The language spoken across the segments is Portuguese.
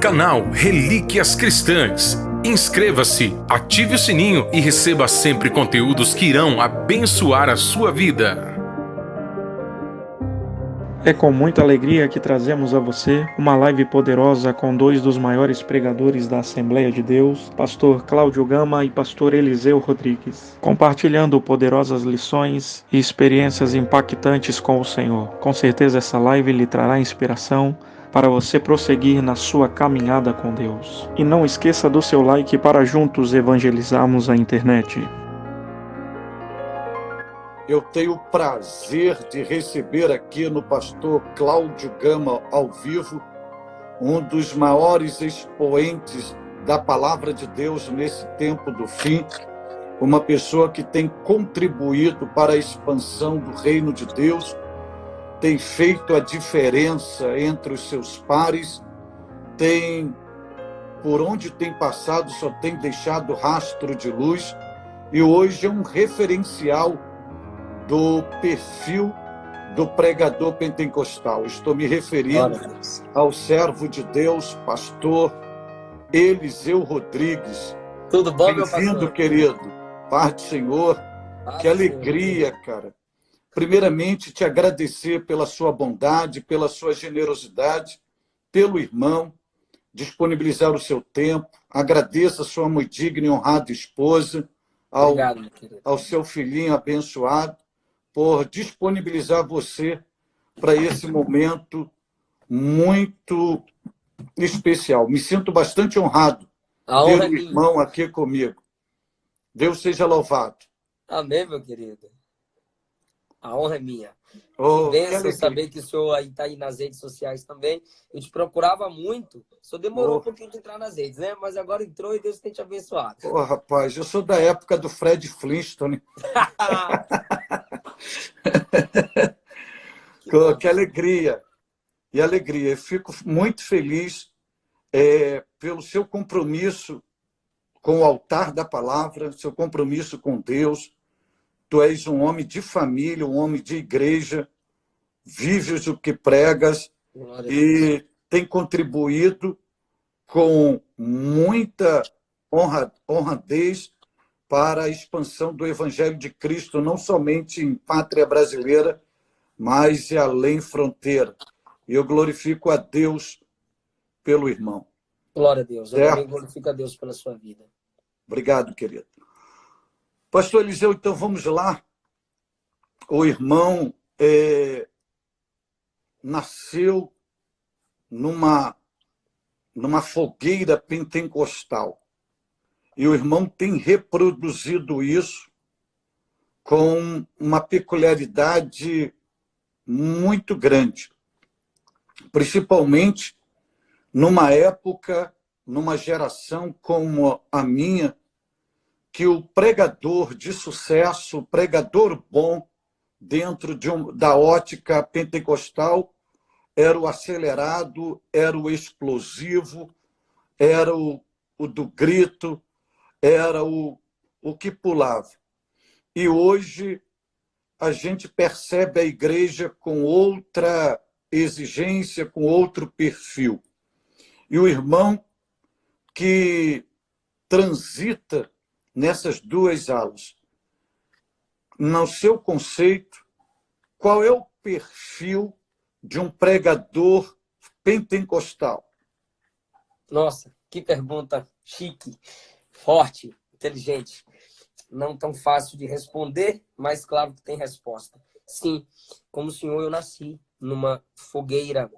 Canal Relíquias Cristãs. Inscreva-se, ative o sininho e receba sempre conteúdos que irão abençoar a sua vida. É com muita alegria que trazemos a você uma live poderosa com dois dos maiores pregadores da Assembleia de Deus, pastor Cláudio Gama e pastor Eliseu Rodrigues, compartilhando poderosas lições e experiências impactantes com o Senhor. Com certeza essa live lhe trará inspiração para você prosseguir na sua caminhada com Deus. E não esqueça do seu like para juntos evangelizarmos a internet. Eu tenho o prazer de receber aqui no pastor Cláudio Gama ao vivo, um dos maiores expoentes da palavra de Deus nesse tempo do fim, uma pessoa que tem contribuído para a expansão do reino de Deus, tem feito a diferença entre os seus pares, por onde tem passado, só tem deixado rastro de luz, e hoje é um referencial do perfil do pregador pentecostal. Estou me referindo ao servo de Deus, pastor Eliseu Rodrigues. Tudo bom, meu pastor? Bem-vindo, querido. Paz do Senhor. Que alegria, cara. Primeiramente, te agradecer pela sua bondade, pela sua generosidade, pelo irmão, disponibilizar o seu tempo. Agradeço a sua muito digna e honrada esposa, ao seu filhinho abençoado, por disponibilizar você para esse momento muito especial. Me sinto bastante honrado ter um irmão aqui comigo. Deus seja louvado. Amém, meu querido. A honra é minha. Oh, Benção saber que o senhor está aí nas redes sociais também. Eu te procurava muito. O senhor demorou um pouquinho de entrar nas redes, né? Mas agora entrou e Deus tem te abençoado. Rapaz, eu sou da época do Fred Flintstone. Que alegria. E alegria. Eu fico muito feliz pelo seu compromisso com o altar da palavra, seu compromisso com Deus. Tu és um homem de família, um homem de igreja, vives o que pregas e tem contribuído com muita honradez para a expansão do Evangelho de Cristo, não somente em pátria brasileira, mas além fronteira. E eu glorifico a Deus pelo irmão. Glória a Deus. Eu também glorifico a Deus pela sua vida. Obrigado, querido. Pastor Eliseu, então vamos lá. O irmão nasceu numa fogueira pentecostal. E o irmão tem reproduzido isso com uma peculiaridade muito grande. Principalmente numa época, numa geração como a minha, que o pregador de sucesso, o pregador bom, dentro da ótica pentecostal, era o acelerado, era o explosivo, era o do grito, era o que pulava. E hoje a gente percebe a igreja com outra exigência, com outro perfil. E o irmão que transita nessas duas alas, no seu conceito, qual é o perfil de um pregador pentecostal? Nossa, que pergunta chique, forte, inteligente. Não tão fácil de responder, mas claro que tem resposta. Sim, como o senhor, eu nasci numa fogueira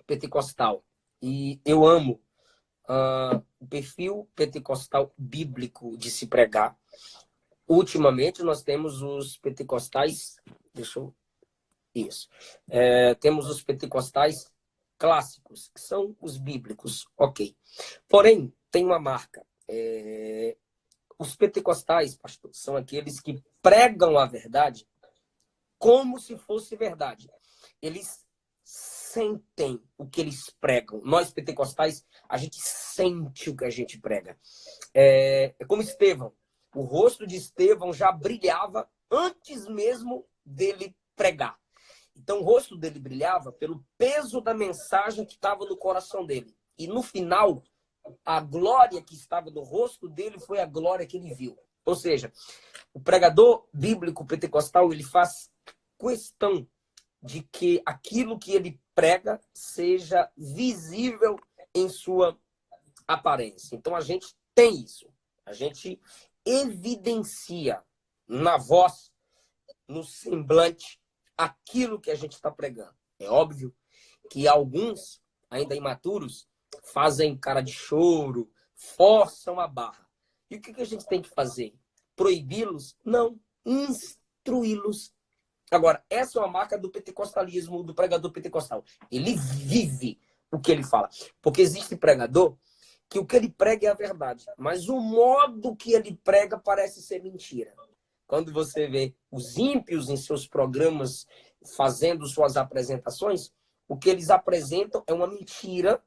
pentecostal. E eu amo o perfil pentecostal bíblico de se pregar. Ultimamente, nós temos os pentecostais... temos os pentecostais clássicos, que são os bíblicos. Ok. Porém, tem uma marca. Os pentecostais, pastor, são aqueles que pregam a verdade como se fosse verdade. Eles sentem o que eles pregam. Nós, pentecostais, a gente sente o que a gente prega. É como Estevão. O rosto de Estevão já brilhava antes mesmo dele pregar. Então, o rosto dele brilhava pelo peso da mensagem que estava no coração dele. e no final, a glória que estava no rosto dele foi a glória que ele viu. Ou seja, o pregador bíblico pentecostal, ele faz questão de que aquilo que ele prega seja visível em sua aparência. Então, a gente tem isso. A gente evidencia na voz, no semblante, aquilo que a gente está pregando. É óbvio que alguns, ainda imaturos, fazem cara de choro, forçam a barra. E o que a gente tem que fazer? Proibi-los? Não. Instruí-los. Agora, essa é uma marca do pentecostalismo, do pregador pentecostal. Ele vive o que ele fala. Porque existe pregador que o que ele prega é a verdade, mas o modo que ele prega parece ser mentira. Quando você vê os ímpios em seus programas fazendo suas apresentações, o que eles apresentam é uma mentira,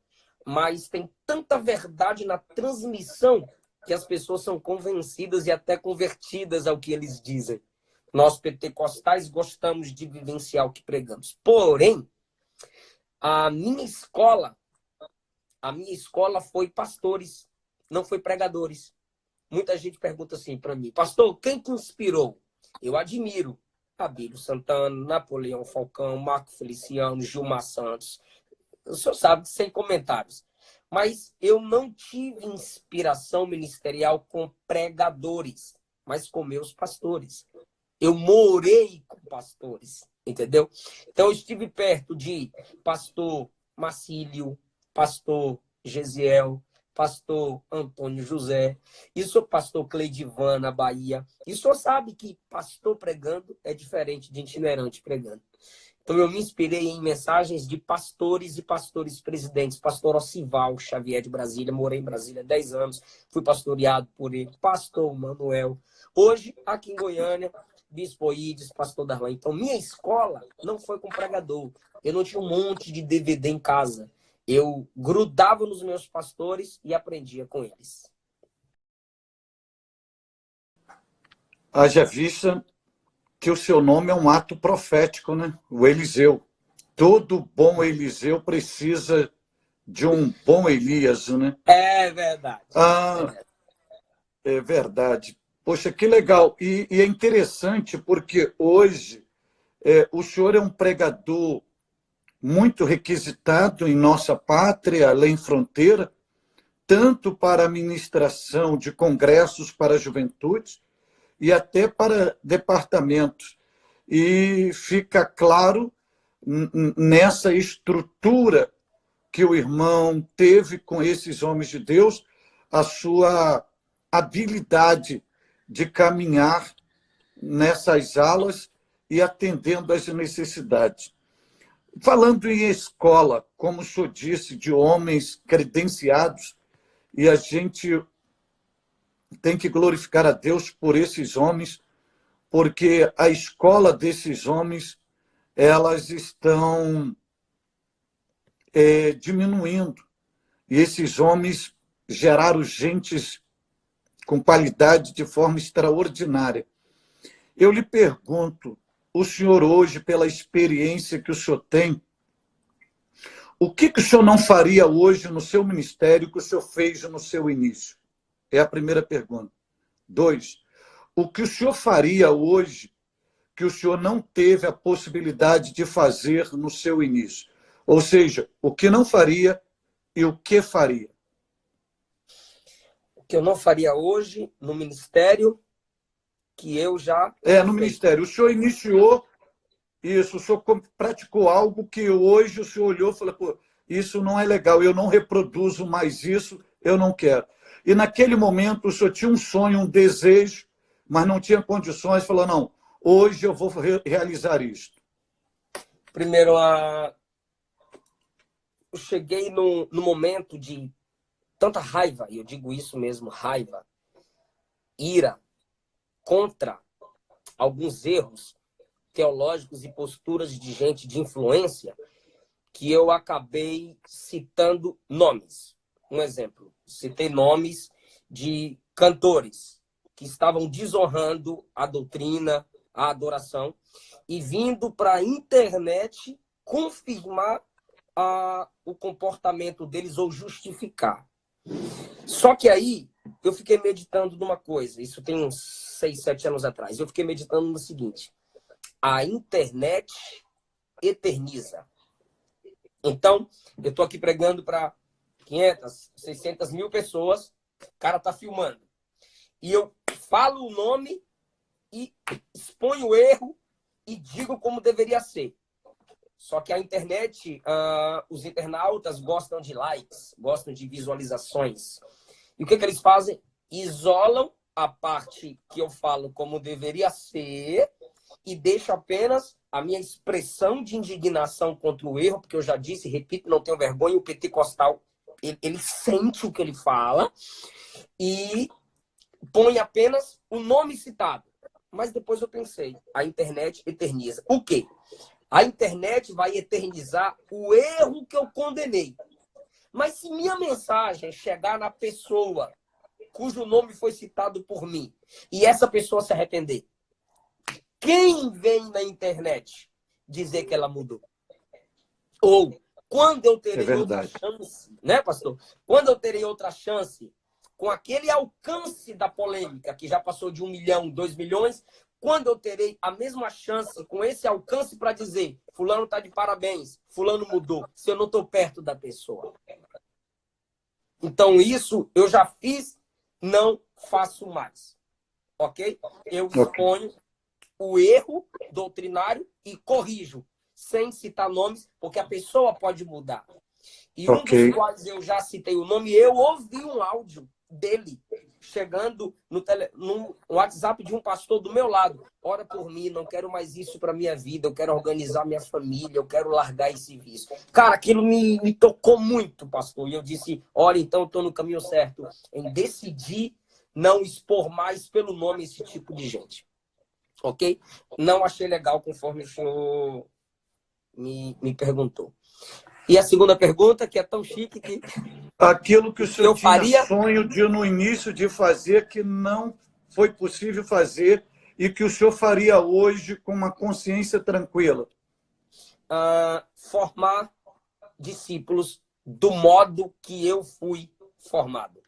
mas tem tanta verdade na transmissão que as pessoas são convencidas e até convertidas ao que eles dizem. Nós pentecostais gostamos de vivenciar o que pregamos. Porém, a minha escola foi pastores, não foi pregadores. Muita gente pergunta assim para mim, pastor, quem te inspirou? Eu admiro Abílio Santana, Napoleão Falcão, Marco Feliciano, Gilmar Santos. O senhor sabe, sem comentários. Mas eu não tive inspiração ministerial com pregadores, mas com meus pastores. Eu morei com pastores, entendeu? Então, eu estive perto de pastor Marcílio, pastor Gesiel, pastor Antônio José, e sou pastor Cleidivan na Bahia. E o senhor sabe que pastor pregando é diferente de itinerante pregando. Então, eu me inspirei em mensagens de pastores e pastores presidentes. Pastor Ocival Xavier de Brasília, morei em Brasília há 10 anos, fui pastoreado por ele. Pastor Manuel. Hoje, aqui em Goiânia, Bispo Ides, pastor Darlan. Então, minha escola não foi com pregador. Eu não tinha um monte de DVD em casa. Eu grudava nos meus pastores e aprendia com eles. Haja vista que o seu nome é um ato profético, né? O Eliseu. Todo bom Eliseu precisa de um bom Elias, né? É verdade. É verdade. Poxa, que legal. E é interessante porque hoje o senhor é um pregador muito requisitado em nossa pátria, além fronteira, tanto para a ministração de congressos para a juventude e até para departamentos. E fica claro nessa estrutura que o irmão teve com esses homens de Deus, a sua habilidade de caminhar nessas alas e atendendo às necessidades. Falando em escola, como o senhor disse, de homens credenciados, e a gente tem que glorificar a Deus por esses homens, porque a escola desses homens, elas estão diminuindo. E esses homens geraram gentes com qualidade de forma extraordinária. Eu lhe pergunto, o senhor hoje, pela experiência que o senhor tem, o que o senhor não faria hoje no seu ministério que o senhor fez no seu início? É a primeira pergunta. 2, o que o senhor faria hoje que o senhor não teve a possibilidade de fazer no seu início? Ou seja, o que não faria e o que faria? O que eu não faria hoje no ministério, que eu já... no ministério. O senhor iniciou isso, o senhor praticou algo que hoje o senhor olhou e falou, pô, isso não é legal, eu não reproduzo mais isso, eu não quero. E naquele momento o senhor tinha um sonho, um desejo, mas não tinha condições, falou, não, hoje eu vou realizar isso. Primeiro, eu cheguei no momento de tanta raiva, e eu digo isso mesmo, raiva, ira, contra alguns erros teológicos e posturas de gente de influência, que eu acabei citando nomes. Um exemplo, citei nomes de cantores que estavam desonrando a doutrina, a adoração, e vindo para a internet confirmar o comportamento deles ou justificar. Só que aí eu fiquei meditando numa coisa, isso tem uns 6, 7 anos atrás. Eu fiquei meditando no seguinte: a internet eterniza. Então, eu estou aqui pregando para 500, 600 mil pessoas, o cara está filmando. E eu falo o nome e exponho o erro e digo como deveria ser. Só que a internet, os internautas gostam de likes, gostam de visualizações. E o que eles fazem? Isolam a parte que eu falo como deveria ser e deixam apenas a minha expressão de indignação contra o erro, porque eu já disse, repito, não tenho vergonha, o pentecostal, ele sente o que ele fala e põe apenas o nome citado. Mas depois eu pensei, a internet eterniza. O quê? A internet vai eternizar o erro que eu condenei. Mas se minha mensagem chegar na pessoa cujo nome foi citado por mim e essa pessoa se arrepender, quem vem na internet dizer que ela mudou? Ou quando eu terei outra chance, né, pastor? Quando eu terei outra chance, com aquele alcance da polêmica, que já passou de 1 milhão, 2 milhões, quando eu terei a mesma chance com esse alcance para dizer fulano está de parabéns, fulano mudou, se eu não estou perto da pessoa? Então isso eu já fiz, não faço mais. Ok? Eu exponho o erro doutrinário e corrijo, sem citar nomes, porque a pessoa pode mudar. E um dos quais eu já citei o nome, eu ouvi um áudio dele chegando no WhatsApp de um pastor do meu lado. Ora por mim, não quero mais isso para minha vida, eu quero organizar minha família, eu quero largar esse vício. Cara, aquilo me tocou muito, pastor. E eu disse, olha, então eu estou no caminho certo em decidir não expor mais pelo nome esse tipo de gente. Ok? Não achei legal conforme o senhor me perguntou. E a segunda pergunta, que é tão chique que... Aquilo que o senhor tinha faria... sonho de no início de fazer, que não foi possível fazer, e que o senhor faria hoje com uma consciência tranquila. Formar discípulos do modo que eu fui formado.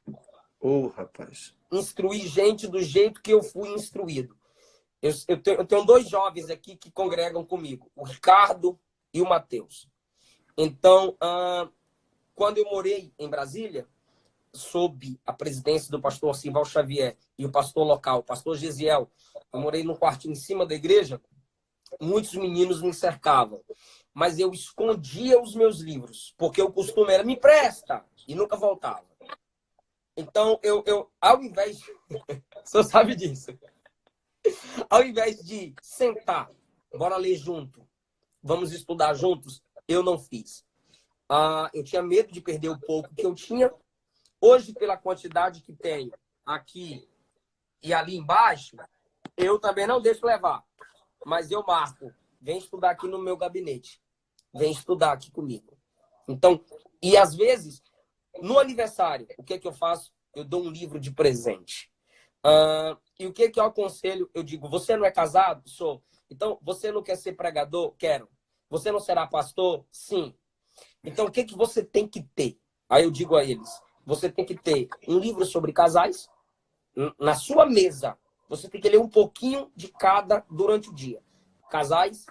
Rapaz. Instruir gente do jeito que eu fui instruído. Eu tenho 2 jovens aqui que congregam comigo, o Ricardo e o Matheus. Então, quando eu morei em Brasília, sob a presidência do pastor Sival Xavier e o pastor local, o pastor Gesiel, eu morei num quartinho em cima da igreja, muitos meninos me cercavam. Mas eu escondia os meus livros, porque o costume era, me presta, e nunca voltava. Então, eu ao invés... o senhor sabe disso. Ao invés de sentar, bora ler junto, vamos estudar juntos, eu não fiz. Eu tinha medo de perder o pouco que eu tinha. Hoje, pela quantidade que tenho aqui e ali embaixo, eu também não deixo levar. Mas eu marco, vem estudar aqui no meu gabinete. Vem estudar aqui comigo. Então, e às vezes, no aniversário, o que eu faço? Eu dou um livro de presente. E o que eu aconselho? Eu digo, você não é casado? Sou. Então, você não quer ser pregador? Quero. Você não será pastor? Sim. Então, o que você tem que ter? Aí eu digo a eles, você tem que ter um livro sobre casais. Na sua mesa, você tem que ler um pouquinho de cada durante o dia. Casais,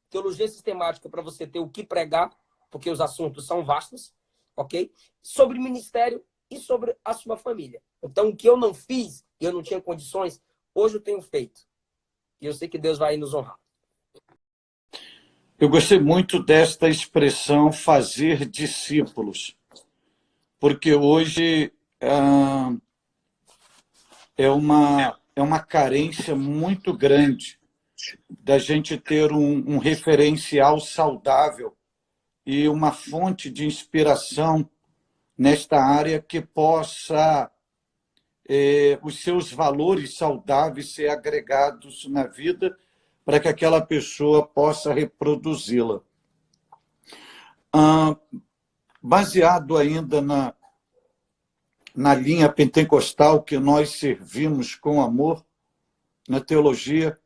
teologia sistemática para você ter o que pregar, porque os assuntos são vastos, ok? Sobre ministério e sobre a sua família. Então, o que eu não fiz, e eu não tinha condições, hoje eu tenho feito. E eu sei que Deus vai nos honrar. Eu gostei muito desta expressão, fazer discípulos, porque hoje é uma carência muito grande da gente ter um referencial saudável e uma fonte de inspiração nesta área que possa os seus valores saudáveis ser agregados na vida para que aquela pessoa possa reproduzi-la. Baseado ainda na linha pentecostal que nós servimos com amor, na teologia,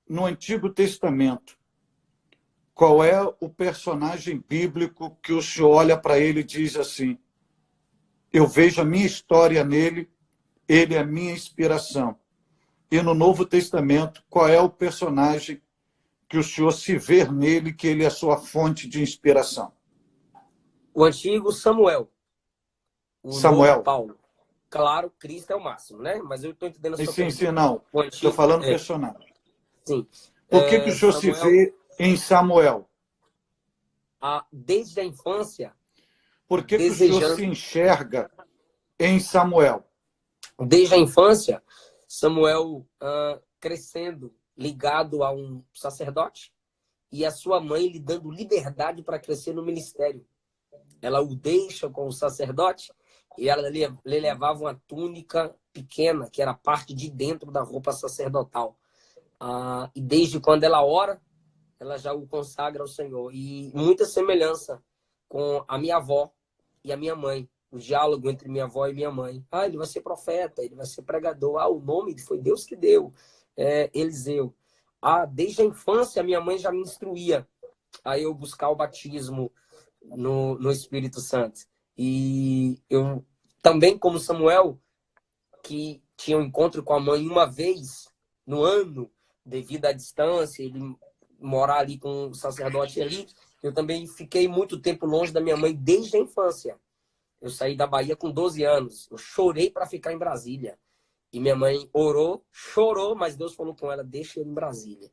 no Antigo Testamento, qual é o personagem bíblico que o senhor olha para ele e diz assim: eu vejo a minha história nele, ele é a minha inspiração. E no Novo Testamento, qual é o personagem que o senhor se vê nele, que ele é a sua fonte de inspiração? O antigo Samuel. O Samuel. novo Paulo. Claro, Cristo é o máximo, né? Mas eu estou entendendo a sua pergunta. Sim, não. Estou falando personagem. Sim. Por que o senhor se vê em Samuel? Desde a infância. Por que o senhor se enxerga em Samuel? Desde a infância, Samuel crescendo, ligado a um sacerdote, e a sua mãe lhe dando liberdade para crescer no ministério. Ela o deixa com o sacerdote e ela lhe levava uma túnica pequena, que era parte de dentro da roupa sacerdotal. E desde quando ela ora, ela já o consagra ao Senhor. E muita semelhança com a minha avó e a minha mãe. O diálogo entre minha avó e minha mãe. Ele vai ser profeta, ele vai ser pregador. O nome foi Deus que deu. Eliseu. Desde a infância, minha mãe já me instruía a eu buscar o batismo no Espírito Santo. E eu também, como Samuel, que tinha um encontro com a mãe uma vez no ano, devido à distância, ele morar ali com o sacerdote ali, eu também fiquei muito tempo longe da minha mãe desde a infância. Eu saí da Bahia com 12 anos. Eu chorei para ficar em Brasília. E minha mãe orou, chorou, mas Deus falou com ela: deixa ele em Brasília.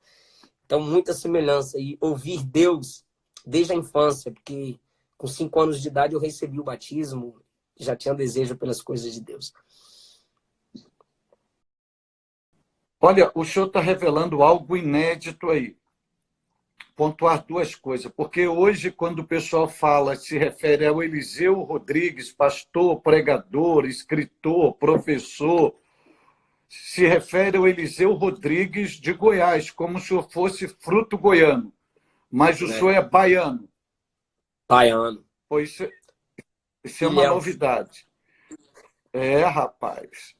Então, muita semelhança. E ouvir Deus desde a infância, porque com 5 anos de idade eu recebi o batismo, já tinha desejo pelas coisas de Deus. Olha, o senhor está revelando algo inédito aí. Pontuar 2 coisas, porque hoje, quando o pessoal fala, se refere ao Eliseu Rodrigues, pastor, pregador, escritor, professor, se refere ao Eliseu Rodrigues de Goiás, como se o senhor fosse fruto goiano. Mas o senhor é baiano. Baiano. Pois isso é uma novidade. Rapaz.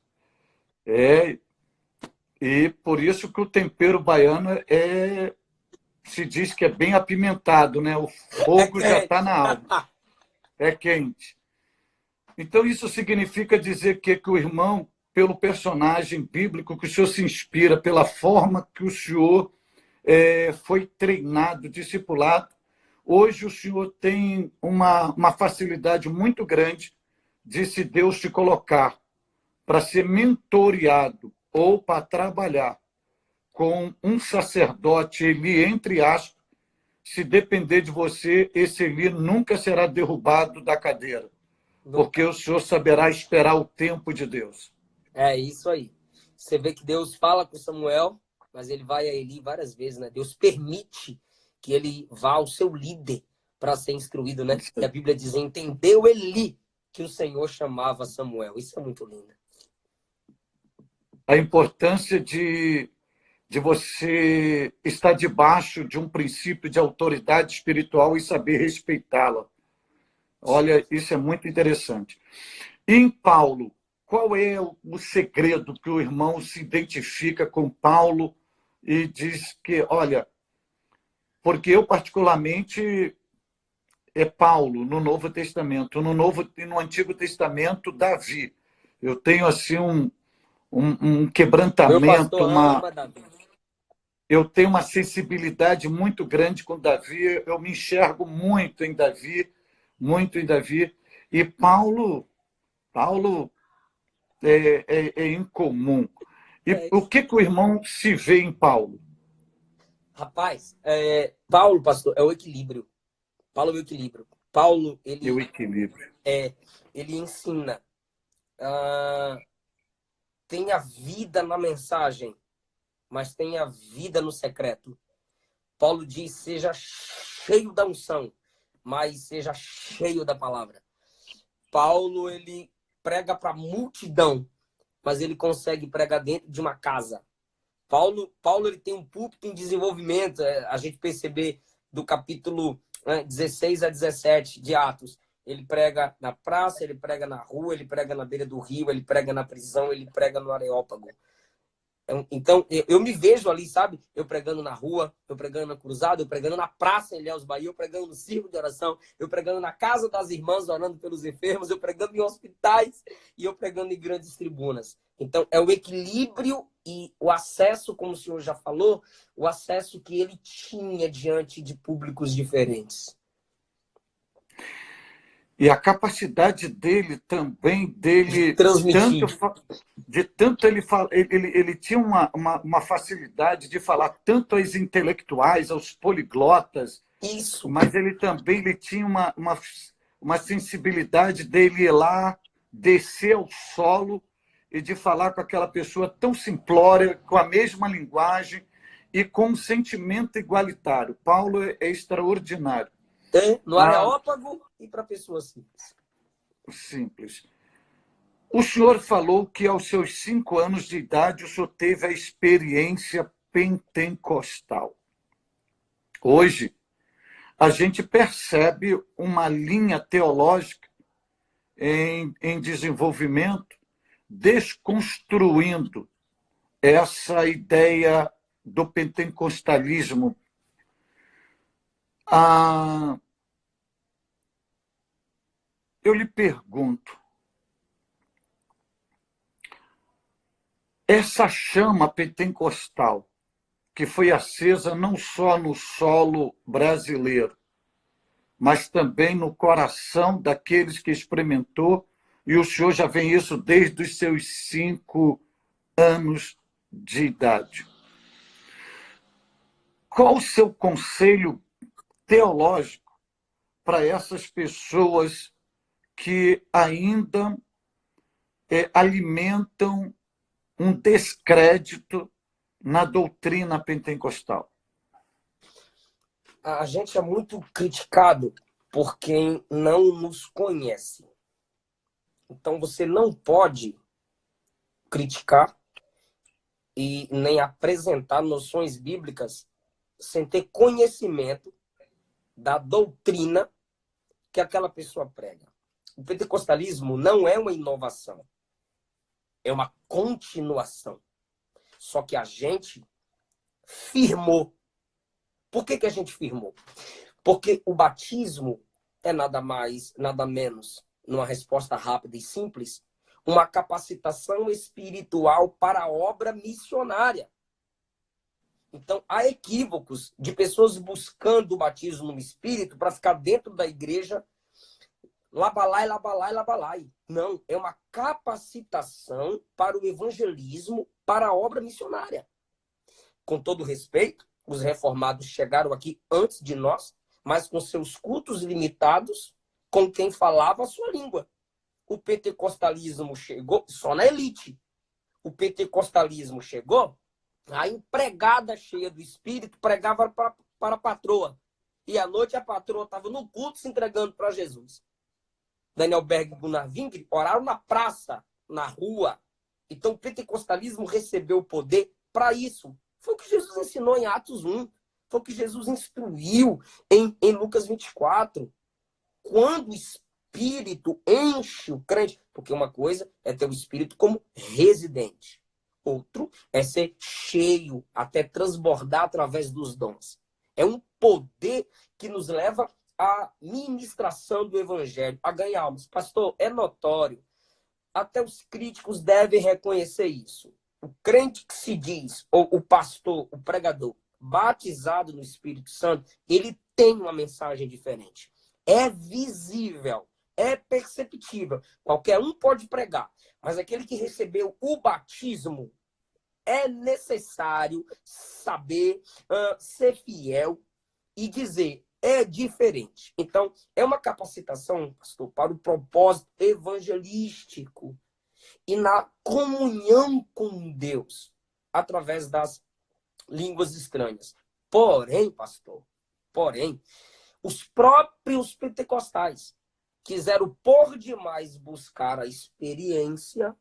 E por isso que o tempero baiano se diz que é bem apimentado, né? O fogo já está na alma. É quente. Então, isso significa dizer que o irmão, pelo personagem bíblico que o senhor se inspira, pela forma que o senhor foi treinado, discipulado, hoje o senhor tem uma facilidade muito grande de, se Deus te colocar para ser mentoreado ou para trabalhar com um sacerdote, Eli, entre aspas, se depender de você, esse Eli nunca será derrubado da cadeira, porque o senhor saberá esperar o tempo de Deus. É isso aí. Você vê que Deus fala com Samuel, mas ele vai a Eli várias vezes, né? Deus permite que ele vá ao seu líder para ser instruído, né? E a Bíblia diz: entendeu Eli que o Senhor chamava Samuel. Isso é muito lindo. A importância de você estar debaixo de um princípio de autoridade espiritual e saber respeitá-la. Olha, isso é muito interessante. E em Paulo, qual é o segredo que o irmão se identifica com Paulo e diz que, olha, porque eu particularmente é Paulo no Novo Testamento, no Antigo Testamento, Davi. Eu tenho assim um quebrantamento, eu tenho uma sensibilidade muito grande com Davi, eu me enxergo muito em Davi, e Paulo é incomum. E o que o irmão se vê em Paulo? Rapaz, Paulo, pastor, é o equilíbrio. Paulo é o equilíbrio. Paulo, ele... É o equilíbrio. Ele ensina... tem a vida na mensagem, mas tem a vida no secreto. Paulo diz: seja cheio da unção, mas seja cheio da palavra. Paulo, ele prega para a multidão, mas ele consegue pregar dentro de uma casa. Paulo ele tem um púlpito em desenvolvimento. A gente perceber do capítulo 16 a 17 de Atos. Ele prega na praça, ele prega na rua, ele prega na beira do rio, ele prega na prisão, ele prega no Areópago. Então, eu me vejo ali, sabe? Eu pregando na rua, eu pregando na cruzada, eu pregando na praça em Ilhéus Bahia, eu pregando no circo de oração, eu pregando na casa das irmãs orando pelos enfermos, eu pregando em hospitais e eu pregando em grandes tribunas. Então, é o equilíbrio e o acesso, como o senhor já falou, o acesso que ele tinha diante de públicos diferentes. E a capacidade dele também, dele Transmitir. ele tinha uma facilidade de falar tanto aos intelectuais, aos poliglotas, Isso. mas ele tinha uma sensibilidade dele ir lá, descer ao solo e de falar com aquela pessoa tão simplória, com a mesma linguagem e com um sentimento igualitário. Paulo é extraordinário. No Areópago e para pessoas simples. Simples. O senhor falou que aos seus 5 anos de idade o senhor teve a experiência pentecostal. Hoje, a gente percebe uma linha teológica em desenvolvimento, desconstruindo essa ideia do pentecostalismo. Eu lhe pergunto, essa chama pentecostal, que foi acesa não só no solo brasileiro, mas também no coração daqueles que experimentou, e o senhor já vem isso desde os seus 5 anos de idade. Qual o seu conselho teológico para essas pessoas que ainda alimentam um descrédito na doutrina pentecostal? A gente é muito criticado por quem não nos conhece. Então você não pode criticar e nem apresentar noções bíblicas sem ter conhecimento da doutrina que aquela pessoa prega. O pentecostalismo não é uma inovação, é uma continuação. Só que a gente firmou. Por que a gente firmou? Porque o batismo é nada mais, nada menos, numa resposta rápida e simples, uma capacitação espiritual para a obra missionária. Então, há equívocos de pessoas buscando o batismo no Espírito para ficar dentro da igreja, labalai, labalai, labalai. Não, é uma capacitação para o evangelismo, para a obra missionária. Com todo respeito, os reformados chegaram aqui antes de nós, mas com seus cultos limitados, com quem falava a sua língua. O pentecostalismo chegou só na elite. O pentecostalismo chegou, a empregada cheia do Espírito pregava para a patroa. E à noite a patroa estava no culto se entregando para Jesus. Daniel Berg e Gunnar Wingre oraram na praça, na rua. Então o pentecostalismo recebeu o poder para isso. Foi o que Jesus ensinou em Atos 1. Foi o que Jesus instruiu em Lucas 24. Quando o Espírito enche o crente, porque uma coisa é ter o Espírito como residente. Outro é ser cheio, até transbordar através dos dons. É um poder que nos leva à ministração do Evangelho, a ganhar almas. Pastor, é notório. Até os críticos devem reconhecer isso. O crente que se diz, ou o pastor, o pregador, batizado no Espírito Santo, ele tem uma mensagem diferente. É visível, é perceptível. Qualquer um pode pregar, mas aquele que recebeu o batismo, é necessário saber ser fiel e dizer, é diferente. Então, é uma capacitação, pastor, para o propósito evangelístico e na comunhão com Deus, através das línguas estranhas. Porém, pastor, os próprios pentecostais quiseram por demais buscar a experiência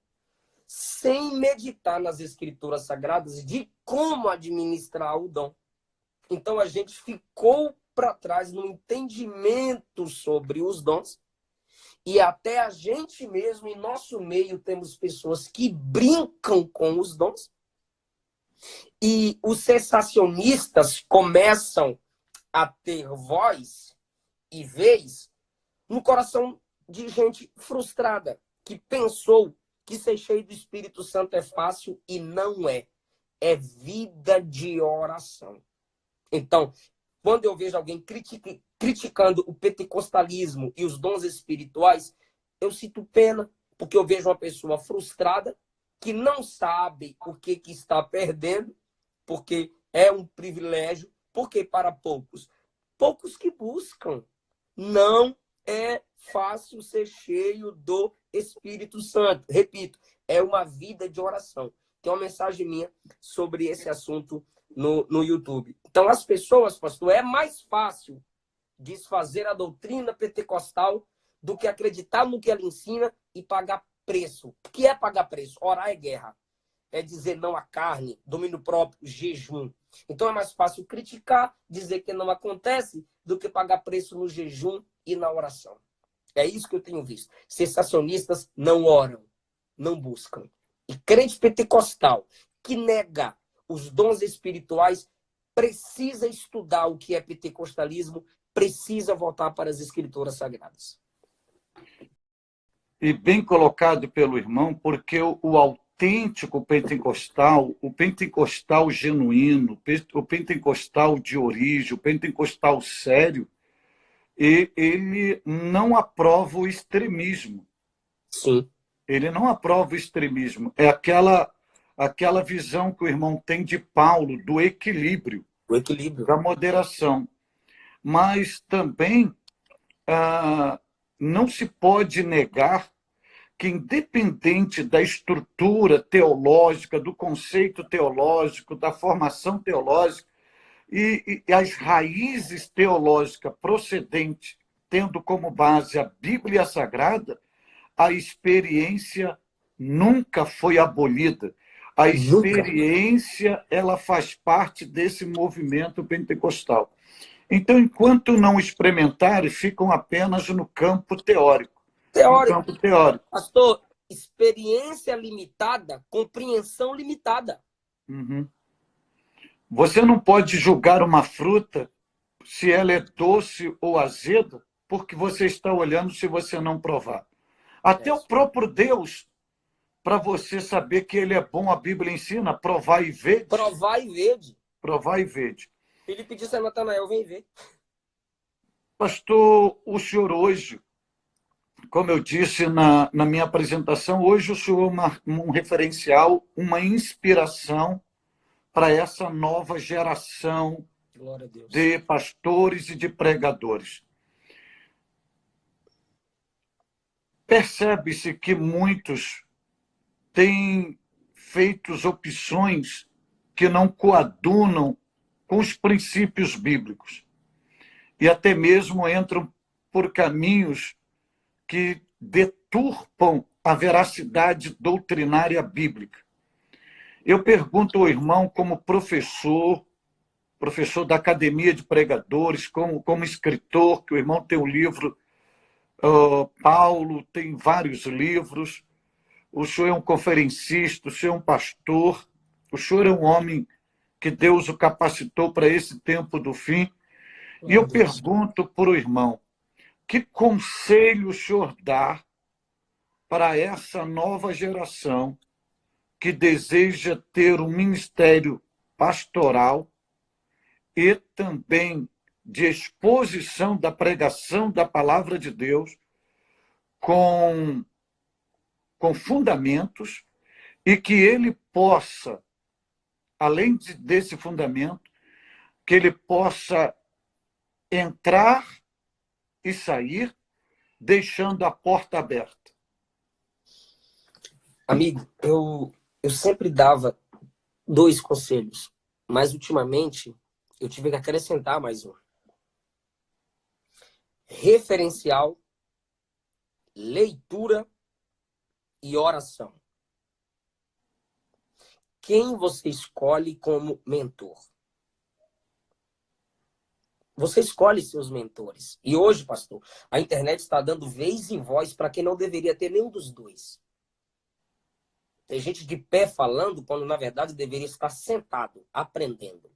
sem meditar nas escrituras sagradas de como administrar o dom. Então a gente ficou para trás no entendimento sobre os dons e até a gente mesmo, em nosso meio, temos pessoas que brincam com os dons E os sensacionistas começam a ter voz e vez no coração de gente frustrada, que pensou que ser cheio do Espírito Santo é fácil e não é. É vida de oração. Então, quando eu vejo alguém criticando o pentecostalismo e os dons espirituais, eu sinto pena, porque eu vejo uma pessoa frustrada que não sabe o que está perdendo, porque é um privilégio, porque para poucos que buscam, não é fácil ser cheio do Espírito Santo. Repito, é uma vida de oração. Tem uma mensagem minha sobre esse assunto no YouTube. Então, as pessoas, pastor, é mais fácil desfazer a doutrina pentecostal do que acreditar no que ela ensina e pagar preço. O que é pagar preço? Orar é guerra. É dizer não à carne, domínio próprio, jejum. Então é mais fácil criticar, dizer que não acontece, do que pagar preço no jejum e na oração. É isso que eu tenho visto. Sensacionistas não oram, não buscam. E crente pentecostal que nega os dons espirituais precisa estudar o que é pentecostalismo, precisa voltar para as escrituras sagradas. E bem colocado pelo irmão, porque o autêntico pentecostal, o pentecostal genuíno, o pentecostal de origem, o pentecostal sério, ele não aprova o extremismo. Sim. Ele não aprova o extremismo. É aquela visão que o irmão tem de Paulo, do equilíbrio, O equilíbrio. da moderação. Mas também não se pode negar que, independente da estrutura teológica, do conceito teológico, da formação teológica, e as raízes teológicas procedentes, tendo como base a Bíblia Sagrada, a experiência nunca foi abolida. A experiência, ela faz parte desse movimento pentecostal. Então, enquanto não experimentarem, ficam apenas no campo teórico. No campo teórico. Pastor, experiência limitada, compreensão limitada. Uhum. Você não pode julgar uma fruta se ela é doce ou azeda, porque você está olhando se você não provar. Até o próprio Deus, para você saber que ele é bom, a Bíblia ensina, provar e vede. Provar e vede. Provar e vede. Filipe disse a Natanael, vem ver. Pastor, o senhor hoje, como eu disse na minha apresentação, hoje o senhor é um referencial, uma inspiração para essa nova geração de pastores e de pregadores. Percebe-se que muitos têm feito opções que não coadunam com os princípios bíblicos e até mesmo entram por caminhos que deturpam a veracidade doutrinária bíblica. Eu pergunto ao irmão, como professor da Academia de Pregadores, como escritor, que o irmão tem um livro, Paulo tem vários livros, o senhor é um conferencista, o senhor é um pastor, o senhor é um homem que Deus o capacitou para esse tempo do fim. E eu pergunto para o irmão, que conselho o senhor dá para essa nova geração que deseja ter um ministério pastoral e também de exposição da pregação da palavra de Deus com fundamentos e que ele possa, além desse fundamento, que ele possa entrar e sair, deixando a porta aberta. Amigo, eu sempre dava 2 conselhos, mas ultimamente eu tive que acrescentar mais um. Referencial, leitura e oração. Quem você escolhe como mentor? Você escolhe seus mentores. E hoje, pastor, a internet está dando vez e voz para quem não deveria ter nenhum dos dois. Tem gente de pé falando, quando na verdade deveria estar sentado, aprendendo.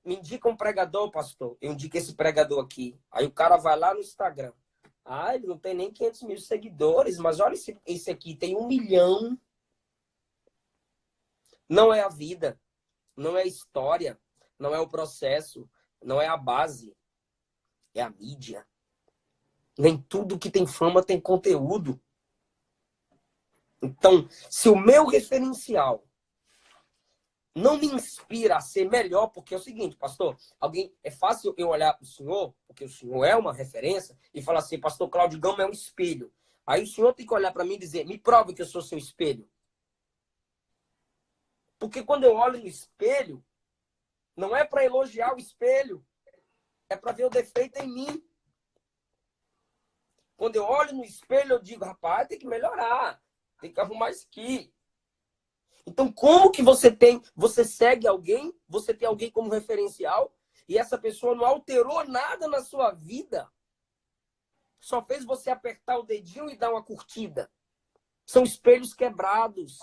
Me indica um pregador, pastor. Eu indico esse pregador aqui. Aí o cara vai lá no Instagram. Ele não tem nem 500 mil seguidores, mas olha esse aqui, tem 1 milhão. Não é a vida, não é a história, não é o processo, não é a base. É a mídia. Nem tudo que tem fama tem conteúdo. Então, se o meu referencial não me inspira a ser melhor, porque é o seguinte, pastor, é fácil eu olhar para o senhor, porque o senhor é uma referência, e falar assim, pastor Cláudio Gama é um espelho. Aí o senhor tem que olhar para mim e dizer, me prove que eu sou seu espelho. Porque quando eu olho no espelho, não é para elogiar o espelho, é para ver o defeito em mim. Quando eu olho no espelho, eu digo, rapaz, tem que melhorar, tem que arrumar isso aqui. Então, como que você segue alguém, você tem alguém como referencial, e essa pessoa não alterou nada na sua vida, só fez você apertar o dedinho e dar uma curtida. São espelhos quebrados.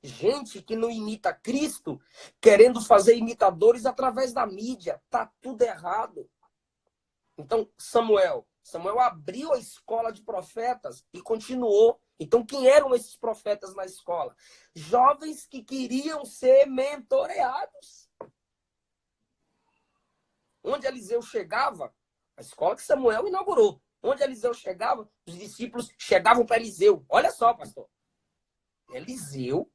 Gente que não imita Cristo, querendo fazer imitadores através da mídia. Tá tudo errado. Então, Samuel abriu a escola de profetas e continuou. Então, quem eram esses profetas na escola? Jovens que queriam ser mentoreados. Onde Eliseu chegava, a escola que Samuel inaugurou. Onde Eliseu chegava, os discípulos chegavam para Eliseu. Olha só, pastor. Eliseu,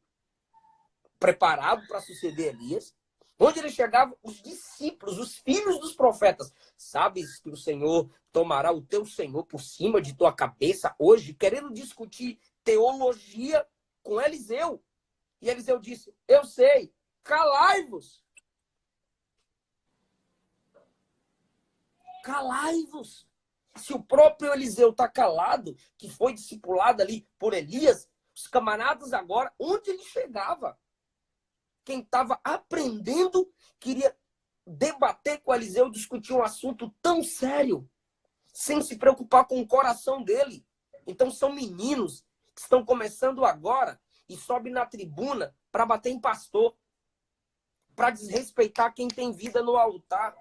preparado para suceder Elias. Onde ele chegava, os discípulos, os filhos dos profetas. Sabes que o Senhor tomará o teu Senhor por cima de tua cabeça hoje, querendo discutir teologia com Eliseu. E Eliseu disse, eu sei, calai-vos. Calai-vos. Se o próprio Eliseu está calado, que foi discipulado ali por Elias, os camaradas agora, onde ele chegava? Quem estava aprendendo queria debater com Eliseu, discutir um assunto tão sério, sem se preocupar com o coração dele. Então são meninos que estão começando agora e sobem na tribuna para bater em pastor, para desrespeitar quem tem vida no altar.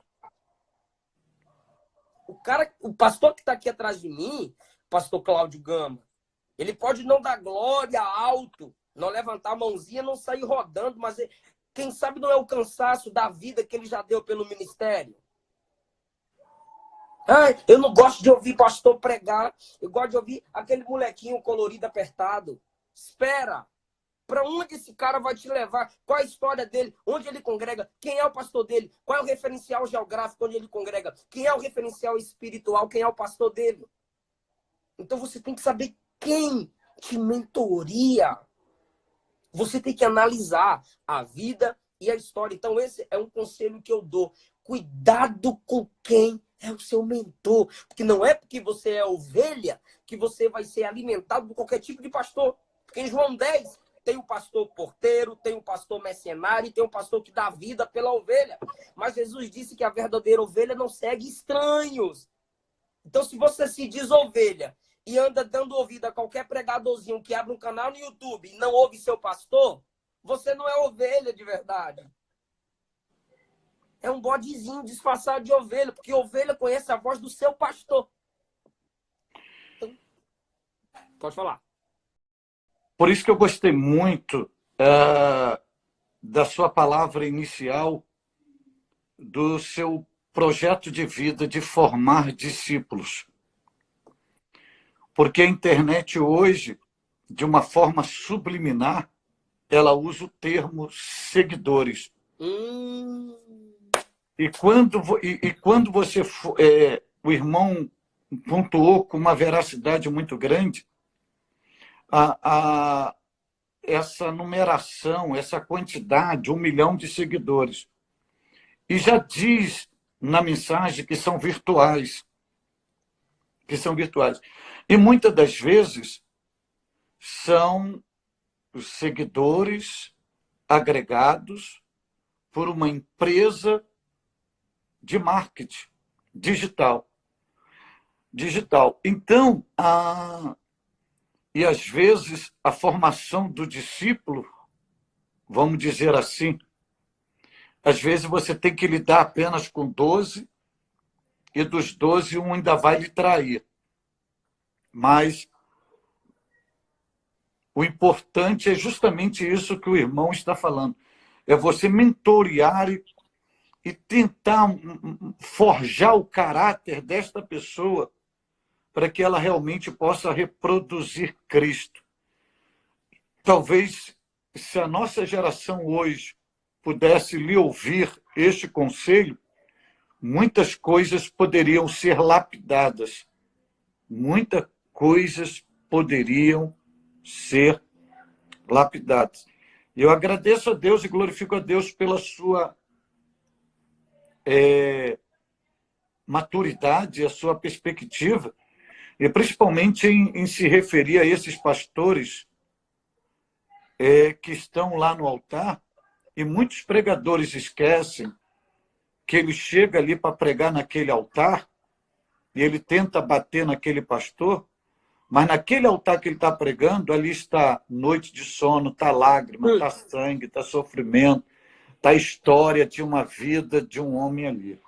O pastor que está aqui atrás de mim, pastor Cláudio Gama, ele pode não dar glória alto, não levantar a mãozinha, não sair rodando, mas quem sabe não é o cansaço da vida que ele já deu pelo ministério. Eu não gosto de ouvir pastor pregar, eu gosto de ouvir aquele molequinho colorido apertado. Espera, para onde esse cara vai te levar? Qual a história dele? Onde ele congrega? Quem é o pastor dele? Qual é o referencial geográfico onde ele congrega? Quem é o referencial espiritual? Quem é o pastor dele? Então você tem que saber quem te mentoria. Você tem que analisar a vida e a história. Então, esse é um conselho que eu dou. Cuidado com quem é o seu mentor. Porque não é porque você é ovelha que você vai ser alimentado por qualquer tipo de pastor. Porque em João 10, tem o pastor porteiro, tem o pastor mercenário e tem o pastor que dá vida pela ovelha. Mas Jesus disse que a verdadeira ovelha não segue estranhos. Então, se você se diz ovelha e anda dando ouvido a qualquer pregadorzinho que abre um canal no YouTube e não ouve seu pastor, você não é ovelha de verdade. É um bodezinho disfarçado de ovelha, porque ovelha conhece a voz do seu pastor. Então, pode falar. Por isso que eu gostei muito da sua palavra inicial, do seu projeto de vida de formar discípulos. Porque a internet hoje, de uma forma subliminar, ela usa o termo seguidores. E quando você... o irmão pontuou com uma veracidade muito grande essa numeração, essa quantidade, 1 milhão de seguidores. E já diz na mensagem que são virtuais. E muitas das vezes são os seguidores agregados por uma empresa de marketing digital. digital. Então, e às vezes a formação do discípulo, vamos dizer assim, às vezes você tem que lidar apenas com 12, e dos 12 um ainda vai lhe trair. Mas o importante é justamente isso que o irmão está falando. É você mentorear e tentar forjar o caráter desta pessoa para que ela realmente possa reproduzir Cristo. Talvez, se a nossa geração hoje pudesse lhe ouvir este conselho, muitas coisas poderiam ser lapidadas. Muitas coisas poderiam ser lapidadas. Eu agradeço a Deus e glorifico a Deus pela sua maturidade, a sua perspectiva, e principalmente em se referir a esses pastores que estão lá no altar, e muitos pregadores esquecem que ele chega ali para pregar naquele altar, e ele tenta bater naquele pastor, mas naquele altar que ele está pregando, ali está noite de sono, está lágrima, está sangue, está sofrimento, está a história de uma vida de um homem ali.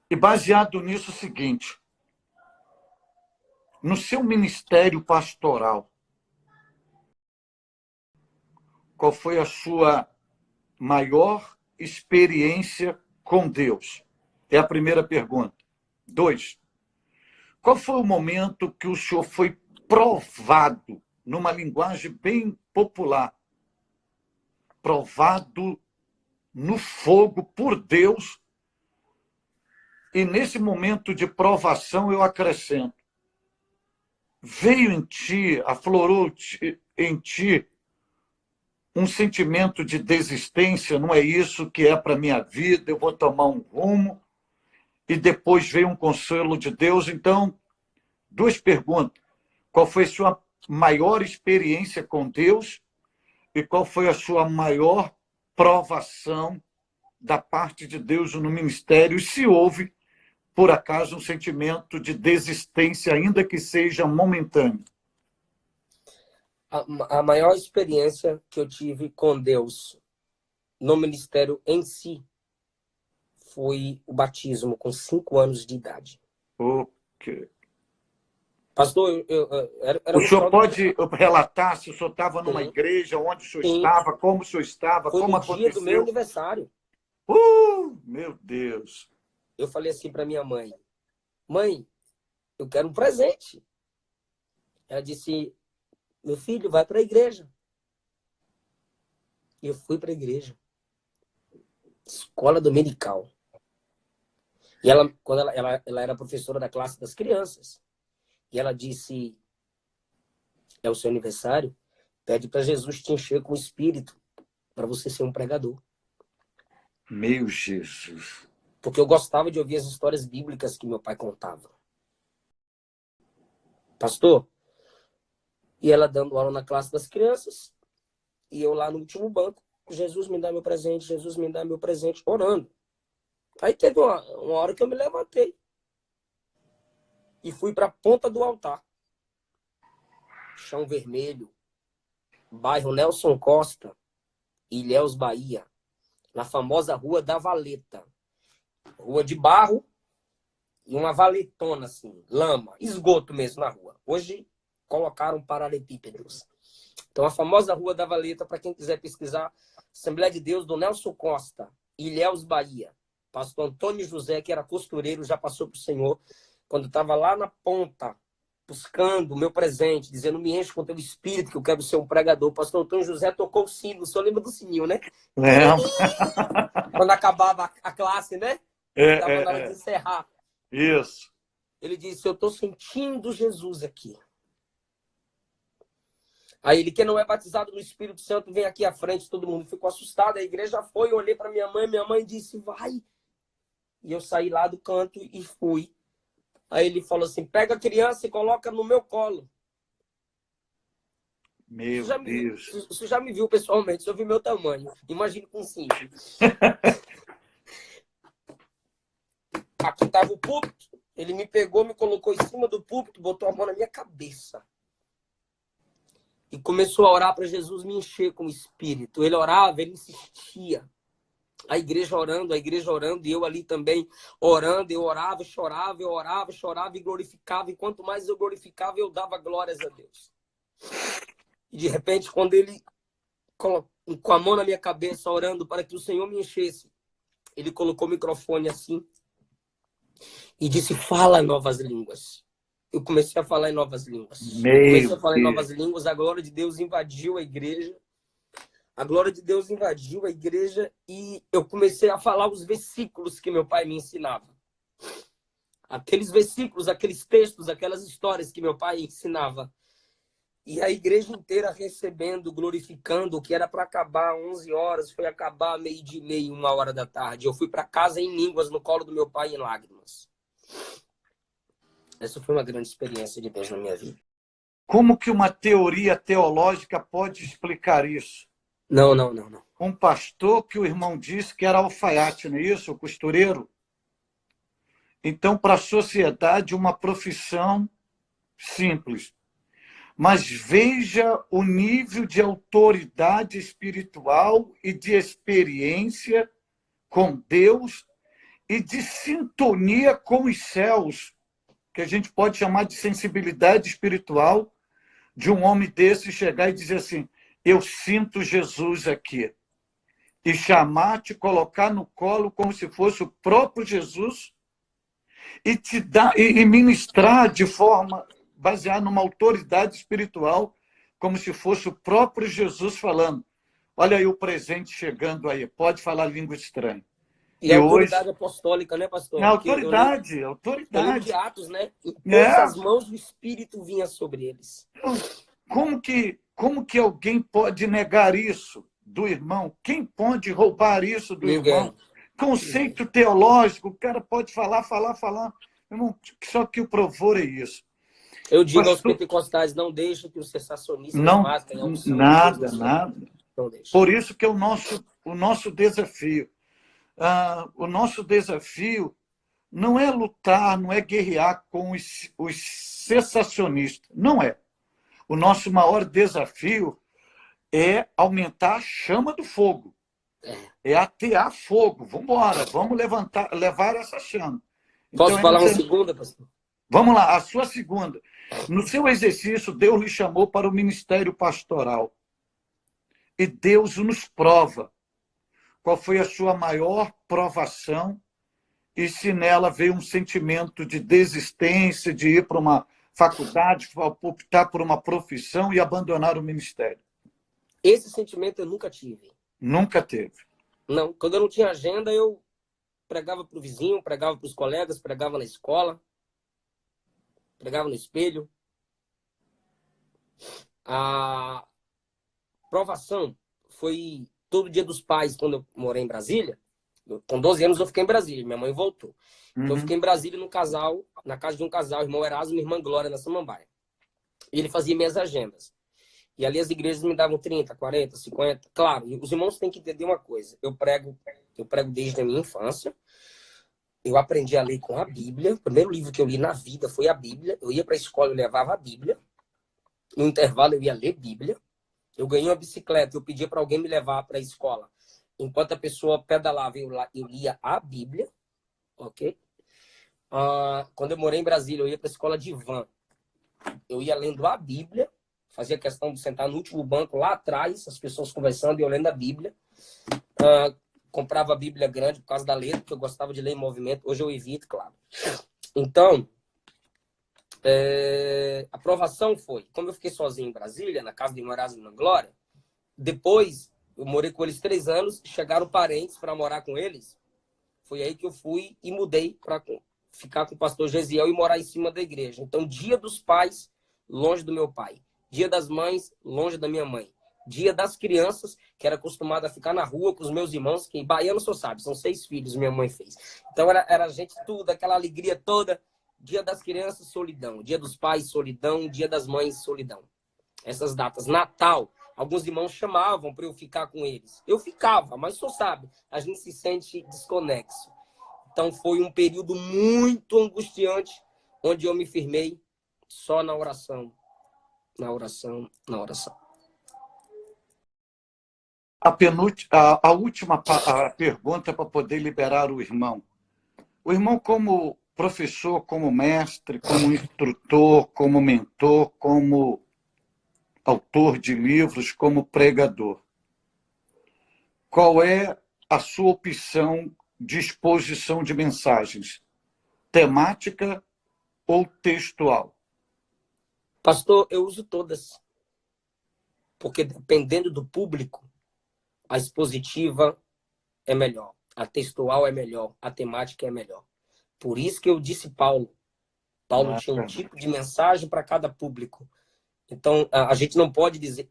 E baseado nisso, o seguinte: no seu ministério pastoral, qual foi a sua maior experiência com Deus? É a primeira pergunta. 2, qual foi o momento que o senhor foi provado, numa linguagem bem popular, provado no fogo por Deus? E nesse momento de provação eu acrescento: veio em ti, aflorou em ti um sentimento de desistência, não é isso que é para a minha vida, eu vou tomar um rumo, e depois veio um consolo de Deus. Então, 2 perguntas: qual foi a sua maior experiência com Deus e qual foi a sua maior provação da parte de Deus no ministério, e se houve, por acaso, um sentimento de desistência, ainda que seja momentâneo? A maior experiência que eu tive com Deus no ministério em si foi o batismo com 5 anos de idade. Ok. Pastor, era o senhor pode relatar se o senhor estava numa igreja, onde o senhor estava, como o senhor estava, foi como no aconteceu? dia do meu aniversário. Meu Deus! Eu falei assim para minha mãe: mãe, eu quero um presente. Ela disse: meu filho, vai para a igreja. E eu fui para a igreja. Escola dominical. E ela, quando ela era professora da classe das crianças. E ela disse: é o seu aniversário? Pede para Jesus te encher com o Espírito para você ser um pregador. Meu Jesus! Porque eu gostava de ouvir as histórias bíblicas que meu pai contava. Pastor, e ela dando aula na classe das crianças, e eu lá no último banco: Jesus me dá meu presente, Jesus me dá meu presente, orando. Aí teve uma hora que eu me levantei e fui para a ponta do altar. Chão Vermelho, bairro Nelson Costa, Ilhéus, Bahia, na famosa Rua da Valeta. Rua de barro e uma valetona, assim, lama, esgoto mesmo na rua. Hoje colocaram paralelepípedos. Então, a famosa Rua da Valeta, para quem quiser pesquisar, Assembleia de Deus do Nelson Costa, Ilhéus, Bahia. Pastor Antônio José, que era costureiro, já passou para o Senhor, quando estava lá na ponta, buscando o meu presente, dizendo: me enche com teu espírito, que eu quero ser um pregador. Pastor Antônio José tocou o sino. O senhor lembra do sininho, né? Lembro. Quando acabava a classe, né? Estava na hora de encerrar. Isso. Ele disse: eu estou sentindo Jesus aqui. Aí ele: quem não é batizado no Espírito Santo, vem aqui à frente. Todo mundo ficou assustado. A igreja foi, eu olhei para minha mãe disse: vai. E eu saí lá do canto e fui. Aí ele falou assim: pega a criança e coloca no meu colo. Meu Deus. Você já me viu pessoalmente, você viu meu tamanho. Imagine com 5. Aqui estava o púlpito, Ele me pegou, me colocou em cima do púlpito, botou a mão na minha cabeça. E começou a orar para Jesus me encher com o Espírito. Ele orava, ele insistia. A igreja orando, e eu ali também orando. Eu orava, chorava, eu orava, chorava e glorificava. E quanto mais eu glorificava, eu dava glórias a Deus. E de repente, quando ele, com a mão na minha cabeça, orando para que o Senhor me enchesse, ele colocou o microfone assim e disse, fala em novas línguas. Eu comecei a falar em novas línguas. Comecei a falar em novas línguas, a glória de Deus invadiu a igreja. A glória de Deus invadiu a igreja e eu comecei a falar os versículos que meu pai me ensinava. Aqueles versículos, aqueles textos, aquelas histórias que meu pai ensinava. E a igreja inteira recebendo, glorificando, o que era para acabar 11 horas, foi acabar meio-dia e meia, 1h da tarde. Eu fui para casa em línguas, no colo do meu pai, em lágrimas. Essa foi uma grande experiência de Deus na minha vida. Como que uma teoria teológica pode explicar isso? Não. Um pastor que o irmão disse que era alfaiate, não é isso? O costureiro. Então, para a sociedade, uma profissão simples. Mas veja o nível de autoridade espiritual e de experiência com Deus e de sintonia com os céus, que a gente pode chamar de sensibilidade espiritual, de um homem desse chegar e dizer assim, eu sinto Jesus aqui. E chamar, te colocar no colo como se fosse o próprio Jesus e te dar e ministrar de forma baseada numa autoridade espiritual, como se fosse o próprio Jesus falando. Olha aí o presente chegando aí, pode falar língua estranha. E a autoridade apostólica, né, pastor? É autoridade. Eu lembro de Atos, né? Em as mãos do Espírito vinha sobre eles. Como que alguém pode negar isso do irmão? Quem pode roubar isso do irmão? Conceito teológico, o cara pode falar. Irmão, só que o provor é isso. Eu digo aos pentecostais, não deixem que os sensacionistas matem a unção. Nada. Por isso que é o nosso desafio. O nosso desafio não é lutar, não é guerrear com os sensacionistas. Não é. O nosso maior desafio é aumentar a chama do fogo. É atear fogo. Vamos embora, vamos levar essa chama. Posso falar uma segunda, pastor? Vamos lá, a sua segunda. No seu exercício, Deus lhe chamou para o ministério pastoral. E Deus nos prova. Qual foi a sua maior provação? E se nela veio um sentimento de desistência, de ir para uma faculdade, optar por uma profissão e abandonar o ministério? Esse sentimento eu nunca tive. Nunca teve? Não. Quando eu não tinha agenda, eu pregava para o vizinho, pregava para os colegas, pregava na escola, pregava no espelho. A provação foi todo dia dos pais, quando eu morei em Brasília. Com 12 anos eu fiquei em Brasília, minha mãe voltou. Então eu fiquei em Brasília na casa de um casal, irmão Erasmo e irmã Glória, na Samambaia. E ele fazia minhas agendas. E ali as igrejas me davam 30, 40, 50. Claro, os irmãos têm que entender uma coisa. Eu prego desde a minha infância. Eu aprendi a ler com a Bíblia. O primeiro livro que eu li na vida foi a Bíblia. Eu ia para a escola, eu levava a Bíblia. No intervalo eu ia ler Bíblia. Eu ganhei uma bicicleta, eu pedia para alguém me levar para a escola. Enquanto a pessoa pedalava, eu lia a Bíblia. Ok? Quando eu morei em Brasília, eu ia para a escola de van. Eu ia lendo a Bíblia. Fazia questão de sentar no último banco lá atrás, as pessoas conversando e eu lendo a Bíblia. Comprava a Bíblia grande por causa da letra, porque eu gostava de ler em movimento. Hoje eu evito, claro. Então, a aprovação foi, como eu fiquei sozinho em Brasília, na casa de Erasmo na Glória, depois eu morei com eles 3 anos, chegaram parentes para morar com eles. Foi aí que eu fui e mudei para ficar com o pastor Gesiel e morar em cima da igreja. Então, dia dos pais, longe do meu pai. Dia das mães, longe da minha mãe. Dia das crianças, que era acostumada a ficar na rua com os meus irmãos, que baiano só sabe, são 6 filhos minha mãe fez. Então era gente tudo, aquela alegria toda. Dia das crianças, solidão. Dia dos pais, solidão. Dia das mães, solidão. Essas datas. Natal, alguns irmãos chamavam para eu ficar com eles. Eu ficava, mas só sabe, a gente se sente desconexo. Então foi um período muito angustiante, onde eu me firmei só na oração, na oração, na oração. A última pergunta para poder liberar o irmão. O irmão, como professor, como mestre, como instrutor, como mentor, como autor de livros, como pregador, qual é a sua opção de exposição de mensagens? Temática ou textual? Pastor, eu uso todas. Porque dependendo do público, a expositiva é melhor, a textual é melhor, a temática é melhor. Por isso que eu disse Paulo. Paulo tinha um tipo de mensagem para cada público. Então, a gente não pode dizer,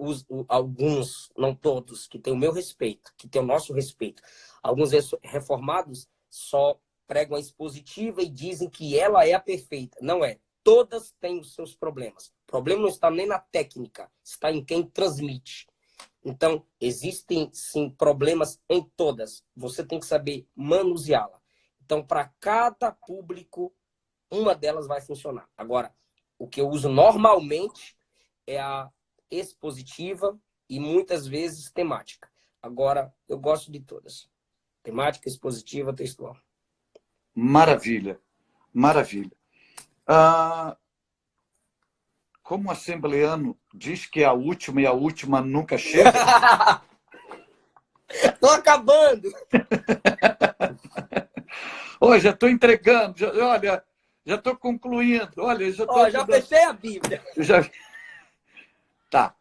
alguns, não todos, que tem o meu respeito, que tem o nosso respeito. Alguns reformados só pregam a expositiva e dizem que ela é a perfeita. Não é. Todas têm os seus problemas. O problema não está nem na técnica, está em quem transmite. Então, existem, sim, problemas em todas. Você tem que saber manuseá-la. Então, para cada público, uma delas vai funcionar. Agora, o que eu uso normalmente é a expositiva e muitas vezes temática. Agora, eu gosto de todas. Temática, expositiva, textual. Maravilha, maravilha. Como o assembleano diz que é a última e a última nunca chega. Estou acabando. Olha, já estou entregando. Olha, já estou concluindo. Olha, já fechei a Bíblia. Já... Tá.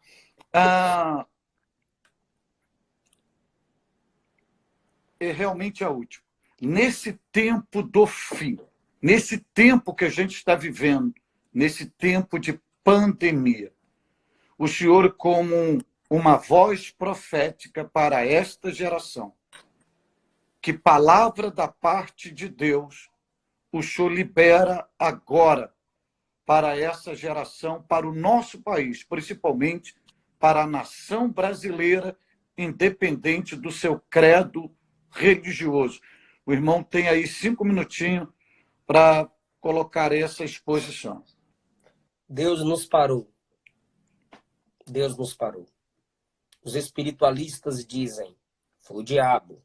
É realmente a última. Nesse tempo do fim, nesse tempo que a gente está vivendo, nesse tempo de pandemia, o senhor, como uma voz profética para esta geração, que palavra da parte de Deus o senhor libera agora para essa geração, para o nosso país, principalmente para a nação brasileira, independente do seu credo religioso. O irmão tem aí 5 minutinhos para colocar essa exposição. Deus nos parou. Deus nos parou. Os espiritualistas dizem, foi o diabo.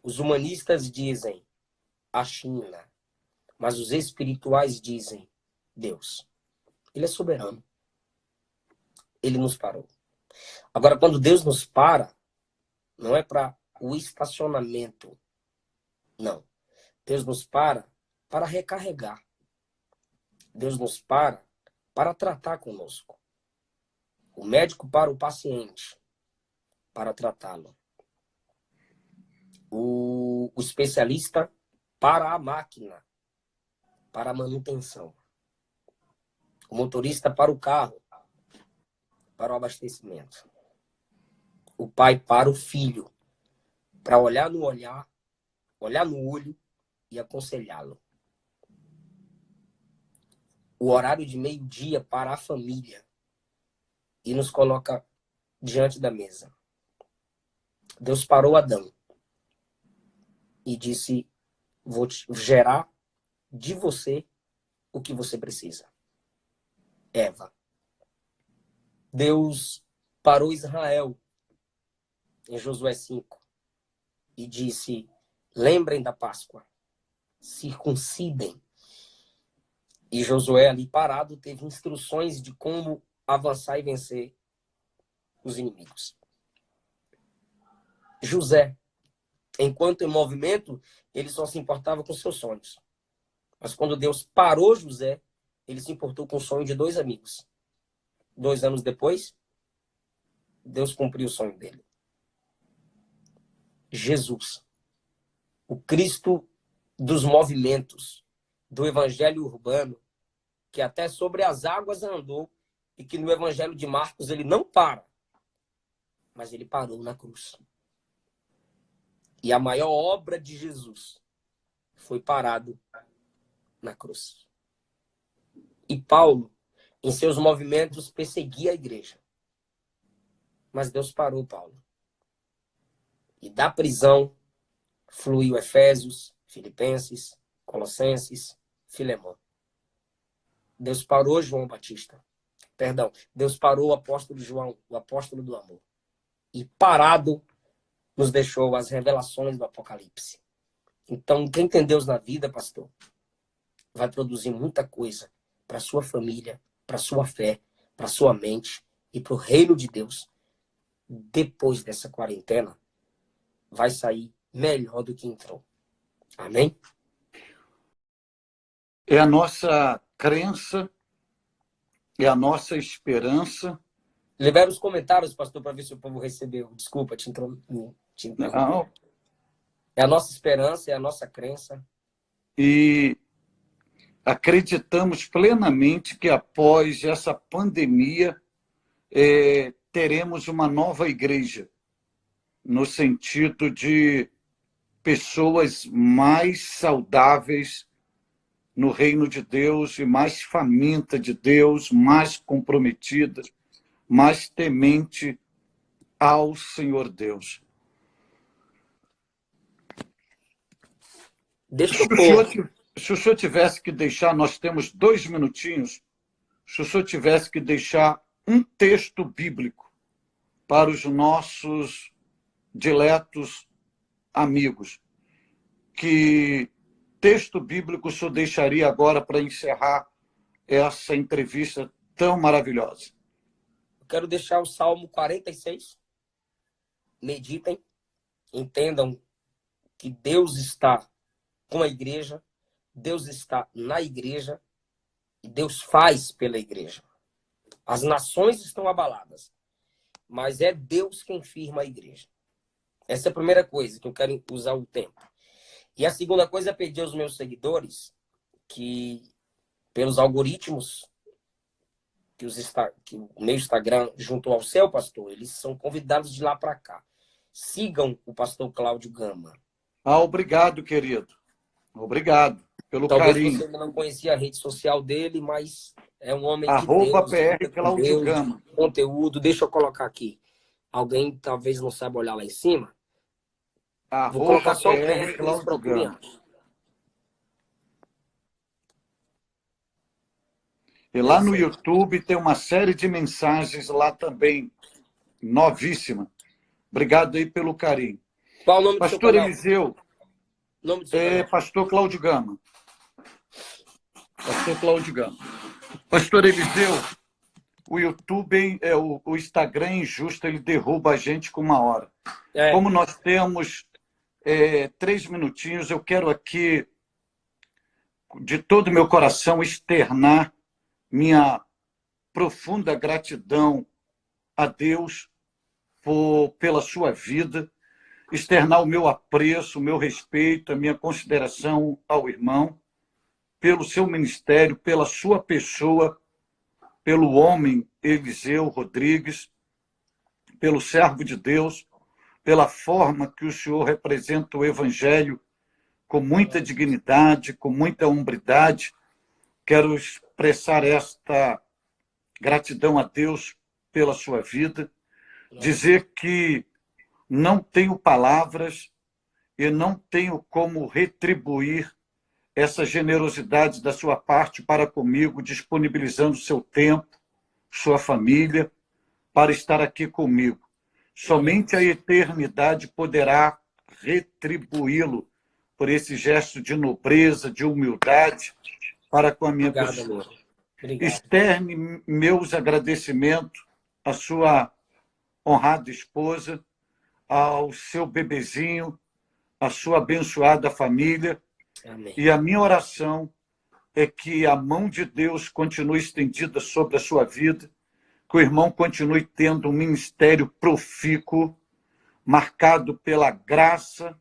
Os humanistas dizem, a China. Mas os espirituais dizem, Deus. Ele é soberano. Ele nos parou. Agora, quando Deus nos para, não é para o estacionamento. Não. Deus nos para recarregar. Deus nos para tratar conosco. O médico para o paciente para tratá-lo. O especialista para a máquina, para a manutenção. O motorista para o carro, para o abastecimento. O pai para o filho, para olhar no olho e aconselhá-lo. O horário de meio-dia para a família e nos coloca diante da mesa. Deus parou Adão e disse, vou gerar de você o que você precisa. Eva. Deus parou Israel em Josué 5 e disse, lembrem da Páscoa, circuncidem. E Josué ali parado teve instruções de como avançar e vencer os inimigos. José, enquanto em movimento, ele só se importava com seus sonhos. Mas quando Deus parou José, ele se importou com o sonho de 2 amigos. 2 anos depois, Deus cumpriu o sonho dele. Jesus, o Cristo dos movimentos, do evangelho urbano, que até sobre as águas andou e que no evangelho de Marcos ele não para, mas ele parou na cruz. E a maior obra de Jesus foi parado na cruz. E Paulo, em seus movimentos, perseguia a igreja. Mas Deus parou Paulo. E da prisão fluiu Efésios, Filipenses, Colossenses, Filemão. Deus parou João Batista. Perdão, Deus parou o apóstolo João, o apóstolo do amor. E parado nos deixou as revelações do Apocalipse. Então, quem tem Deus na vida, pastor, vai produzir muita coisa para sua família, para sua fé, para sua mente e para o reino de Deus. Depois dessa quarentena, vai sair melhor do que entrou. Amém? É a nossa crença, é a nossa esperança. Libera os comentários, pastor, para ver se o povo recebeu. Desculpa te interromper. Não. É a nossa esperança, é a nossa crença. E acreditamos plenamente que após essa pandemia teremos uma nova igreja, no sentido de pessoas mais saudáveis no reino de Deus e mais faminta de Deus, mais comprometidas, mais temente ao Senhor Deus. Se o senhor tivesse que deixar, nós temos 2 minutinhos, se o senhor tivesse que deixar um texto bíblico para os nossos diletos amigos, que texto bíblico o senhor deixaria agora para encerrar essa entrevista tão maravilhosa? Eu quero deixar o Salmo 46. Meditem, entendam que Deus está com a igreja, Deus está na igreja e Deus faz pela igreja. As nações estão abaladas, mas é Deus quem firma a igreja. Essa é a primeira coisa que eu quero usar o tempo. E a segunda coisa é pedir aos meus seguidores que, pelos algoritmos que o meu Instagram juntou ao seu, pastor, eles são convidados de lá para cá. Sigam o pastor Cláudio Gama. Obrigado, querido. Obrigado pelo Talvez carinho. você ainda não conhecia a rede social dele, mas é um homem de @ Deus. PR Cláudio Gama. Conteúdo, deixa eu colocar aqui. Alguém talvez não saiba olhar lá em cima. Vou colocar só o PR que eles procurem. E lá no YouTube tem uma série de mensagens lá também, novíssima. Obrigado aí pelo carinho. Qual o nome do seu canal? Pastor Eliseu, Nome do seu canal? Pastor Cláudio Gama. Pastor Cláudio Gama. Pastor Eliseu, o YouTube, o Instagram é injusto, ele derruba a gente com 1 hora. Como nós temos 3 minutinhos, eu quero aqui, de todo o meu coração, externar minha profunda gratidão a Deus pela sua vida, externar o meu apreço, o meu respeito, a minha consideração ao irmão, pelo seu ministério, pela sua pessoa, pelo homem Eliseu Rodrigues, pelo servo de Deus, pela forma que o senhor representa o evangelho com muita dignidade, com muita hombridade. Quero expressar esta gratidão a Deus pela sua vida, dizer que não tenho palavras e não tenho como retribuir essa generosidade da sua parte para comigo, disponibilizando seu tempo, sua família, para estar aqui comigo. Somente a eternidade poderá retribuí-lo por esse gesto de nobreza, de humildade para com a minha pessoa. Externe meus agradecimentos à sua honrada esposa, ao seu bebezinho, à sua abençoada família. Amém. E a minha oração é que a mão de Deus continue estendida sobre a sua vida, que o irmão continue tendo um ministério profícuo, marcado pela graça,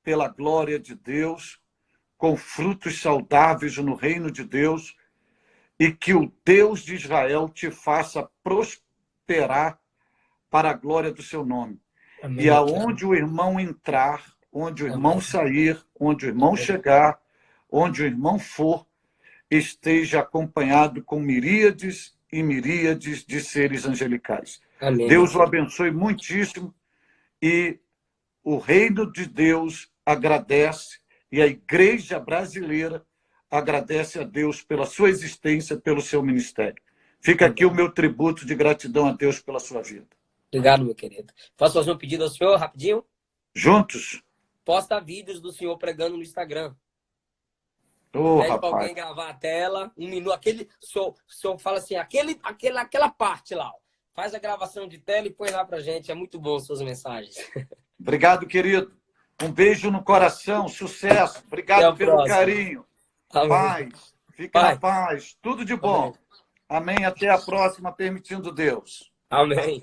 pela glória de Deus, com frutos saudáveis no reino de Deus, e que o Deus de Israel te faça prosperar para a glória do seu nome. Amém. E aonde o irmão entrar, onde o irmão sair, onde o irmão chegar, onde o irmão for, esteja acompanhado com miríades e miríades de seres angelicais. Amém. Deus o abençoe muitíssimo e o reino de Deus agradece e a igreja brasileira agradece a Deus pela sua existência, pelo seu ministério. Fica aqui o meu tributo de gratidão a Deus pela sua vida. Obrigado, meu querido. Posso fazer um pedido ao senhor, rapidinho? Juntos? Posta vídeos do senhor pregando no Instagram. Ô, Pede para rapaz. alguém gravar a tela, 1 minuto. O senhor fala assim, aquela parte lá. Ó. Faz a gravação de tela e põe lá pra gente. É muito bom suas mensagens. Obrigado, querido. Um beijo no coração, sucesso. Obrigado pelo próxima. carinho. Amém. Paz. Fique Pai. na paz. Tudo de bom. Amém. Até a próxima, permitindo Deus. Amém.